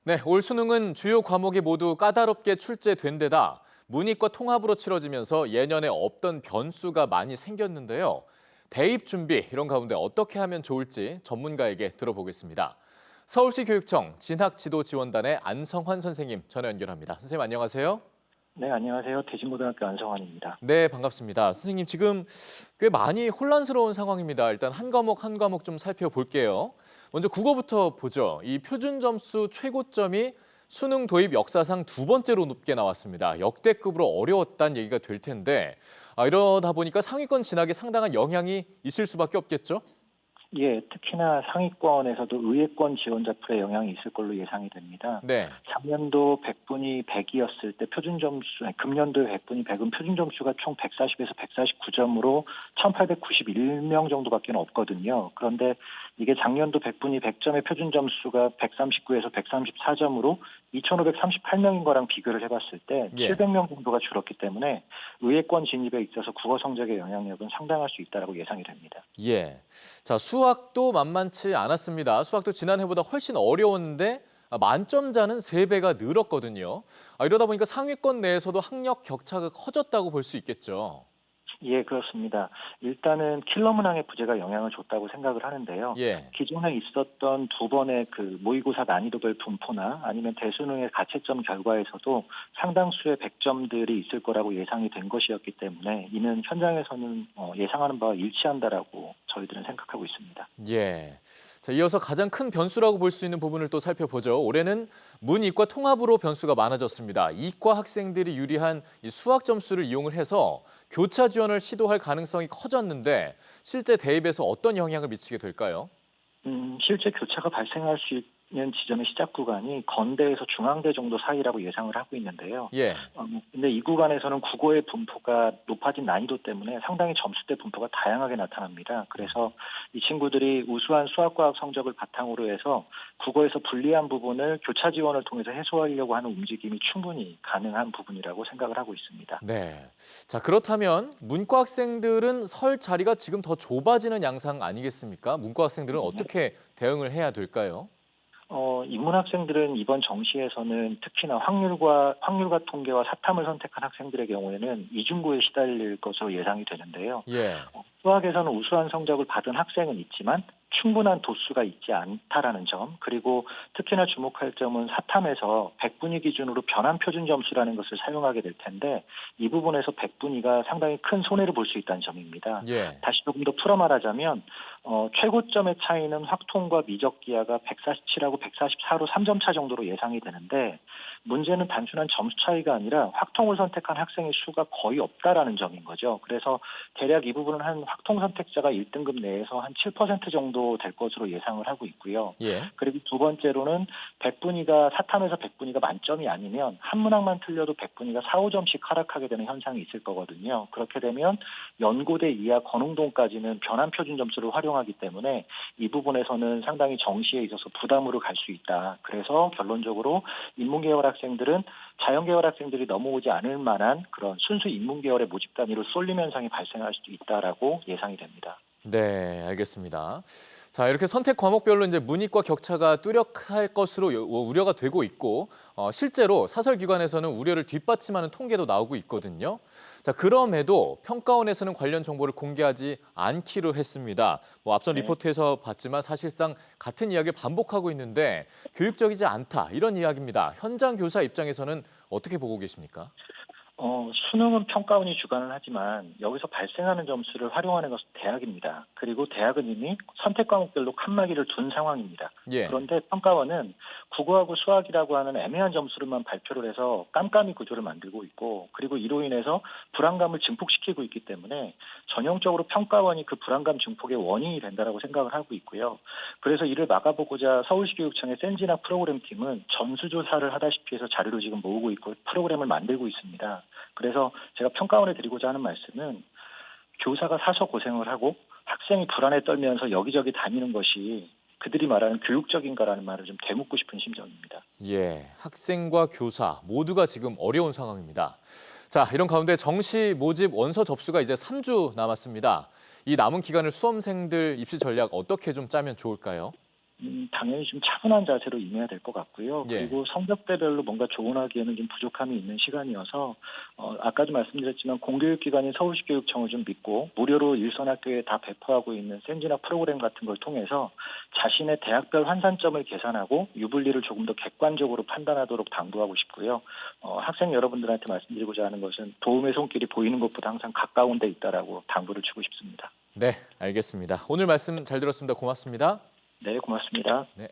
네, 올 수능은 주요 과목이 모두 까다롭게 출제된 데다 문이과 통합으로 치러지면서 예년에 없던 변수가 많이 생겼는데요. 대입 준비 이런 가운데 어떻게 하면 좋을지 전문가에게 들어보겠습니다. 서울시 교육청 진학지도지원단의 안성환 선생님 전화 연결합니다. 선생님 안녕하세요. 네, 안녕하세요. 대진고등학교 안성환입니다. 네, 반갑습니다. 선생님 지금 꽤 많이 혼란스러운 상황입니다. 일단 한 과목 한 과목 좀 살펴볼게요. 먼저 국어부터 보죠. 이 표준 점수 최고점이 수능 도입 역사상 두 번째로 높게 나왔습니다. 역대급으로 어려웠다는 얘기가 될 텐데 이러다 보니까 상위권 진학에 상당한 영향이 있을 수밖에 없겠죠? 예, 특히나 상위권에서도 의회권 지원자 풀에 영향이 있을 걸로 예상이 됩니다. 네. 작년도 100분이 100이었을 때 표준 점수, 아니, 금년도에 100분이 100은 표준 점수가 총 140에서 149점으로 1,891명 정도밖에 없거든요. 그런데 이게 작년도 100분이 100점의 표준 점수가 139에서 134점으로 2,538명인 거랑 비교를 해봤을 때 예. 700명 정도가 줄었기 때문에 의회권 진입에 있어서 국어 성적의 영향력은 상당할 수 있다고 예상이 됩니다. 예. 자, 수학도 만만치 않았습니다. 수학도 지난해보다 훨씬 어려웠는데 만점자는 세배가 늘었거든요. 이러다 보니까 상위권 내에서도 학력 격차가 커졌다고 볼 수 있겠죠. 예, 그렇습니다. 일단은 킬러 문항의 부재가 영향을 줬다고 생각을 하는데요. 예. 기존에 있었던 두 번의 그 모의고사 난이도별 분포나 아니면 대수능의 가채점 결과에서도 상당수의 100점들이 있을 거라고 예상이 된 것이었기 때문에 이는 현장에서는 예상하는 바와 일치한다라고 저희들은 생각하고 있습니다. 예. 자, 이어서 가장 큰 변수라고 볼 수 있는 부분을 또 살펴보죠. 올해는 문이과 통합으로 변수가 많아졌습니다. 이과 학생들이 유리한 이 수학 점수를 이용을 해서 교차 지원을 시도할 가능성이 커졌는데 실제 대입에서 어떤 영향을 미치게 될까요? 실제 교차가 발생할 수 있는 지점의 시작 구간이 건대에서 중앙대 정도 사이라고 예상을 하고 있는데요. 예. 근데 이 구간에서는 국어의 분포가 높아진 난이도 때문에 상당히 점수대 분포가 다양하게 나타납니다. 그래서 이 친구들이 우수한 수학과학 성적을 바탕으로 해서 국어에서 불리한 부분을 교차 지원을 통해서 해소하려고 하는 움직임이 충분히 가능한 부분이라고 생각을 하고 있습니다. 네. 자, 그렇다면 문과 학생들은 설 자리가 지금 더 좁아지는 양상 아니겠습니까? 문과 학생들은 어떻게 대응을 해야 될까요? 인문 학생들은 이번 정시에서는 특히나 확률과 통계와 사탐을 선택한 학생들의 경우에는 이중고에 시달릴 것으로 예상이 되는데요. 예. 수학에서는 우수한 성적을 받은 학생은 있지만 충분한 도수가 있지 않다라는 점, 그리고 특히나 주목할 점은 사탐에서 100분위 기준으로 변환 표준 점수라는 것을 사용하게 될 텐데 이 부분에서 100분위가 상당히 큰 손해를 볼 수 있다는 점입니다. 예. 다시 조금 더 풀어 말하자면 최고점의 차이는 확통과 미적 기하가 147하고 144로 3점 차 정도로 예상이 되는데 문제는 단순한 점수 차이가 아니라 확통을 선택한 학생의 수가 거의 없다라는 점인 거죠. 그래서 대략 이 부분은 한 확통 선택자가 1등급 내에서 한 7% 정도 될 것으로 예상을 하고 있고요. 예. 그리고 두 번째로는 100분위가 사탐에서 100분위가 만점이 아니면 한 문항만 틀려도 100분위가 4, 5점씩 하락하게 되는 현상이 있을 거거든요. 그렇게 되면 연고대 이하 건웅동까지는 변환 표준 점수를 활용하기 때문에 이 부분에서는 상당히 정시에 있어서 부담으로 갈 수 있다. 그래서 결론적으로 인문계열 학생들은 자연계열 학생들이 넘어오지 않을 만한 그런 순수 인문계열의 모집 단위로 쏠림 현상이 발생할 수도 있다라고 예상이 됩니다. 네, 알겠습니다. 자, 이렇게 선택 과목별로 이제 문이과 격차가 뚜렷할 것으로 우려가 되고 있고, 실제로 사설기관에서는 우려를 뒷받침하는 통계도 나오고 있거든요. 자, 그럼에도 평가원에서는 관련 정보를 공개하지 않기로 했습니다. 앞선 네. 리포트에서 봤지만 사실상 같은 이야기를 반복하고 있는데 교육적이지 않다 이런 이야기입니다. 현장 교사 입장에서는 어떻게 보고 계십니까? 수능은 평가원이 주관을 하지만 여기서 발생하는 점수를 활용하는 것은 대학입니다. 그리고 대학은 이미 선택 과목별로 칸막이를 둔 상황입니다. 예. 그런데 평가원은 국어하고 수학이라고 하는 애매한 점수를만 발표를 해서 깜깜이 구조를 만들고 있고 그리고 이로 인해서 불안감을 증폭시키고 있기 때문에 전형적으로 평가원이 그 불안감 증폭의 원인이 된다라고 생각을 하고 있고요. 그래서 이를 막아보고자 서울시 교육청의 센진학 프로그램 팀은 전수조사를 하다시피 해서 자료를 지금 모으고 있고 프로그램을 만들고 있습니다. 그래서 제가 평가원에 드리고자 하는 말씀은 교사가 사서 고생을 하고 학생이 불안에 떨면서 여기저기 다니는 것이 그들이 말하는 교육적인가라는 말을 좀 되묻고 싶은 심정입니다. 예, 학생과 교사 모두가 지금 어려운 상황입니다. 자, 이런 가운데 정시 모집 원서 접수가 이제 3주 남았습니다. 이 남은 기간을 수험생들 입시 전략 어떻게 좀 짜면 좋을까요? 당연히 좀 차분한 자세로 임해야 될 것 같고요. 예. 그리고 성적대별로 뭔가 조언하기에는 좀 부족함이 있는 시간이어서 아까도 말씀드렸지만 공교육기관인 서울시교육청을 좀 믿고 무료로 일선 학교에 다 배포하고 있는 센지나 프로그램 같은 걸 통해서 자신의 대학별 환산점을 계산하고 유불리를 조금 더 객관적으로 판단하도록 당부하고 싶고요. 학생 여러분들한테 말씀드리고자 하는 것은 도움의 손길이 보이는 것보다 항상 가까운 데 있다라고 당부를 주고 싶습니다. 네, 알겠습니다. 오늘 말씀 잘 들었습니다. 고맙습니다. 네, 고맙습니다. 네.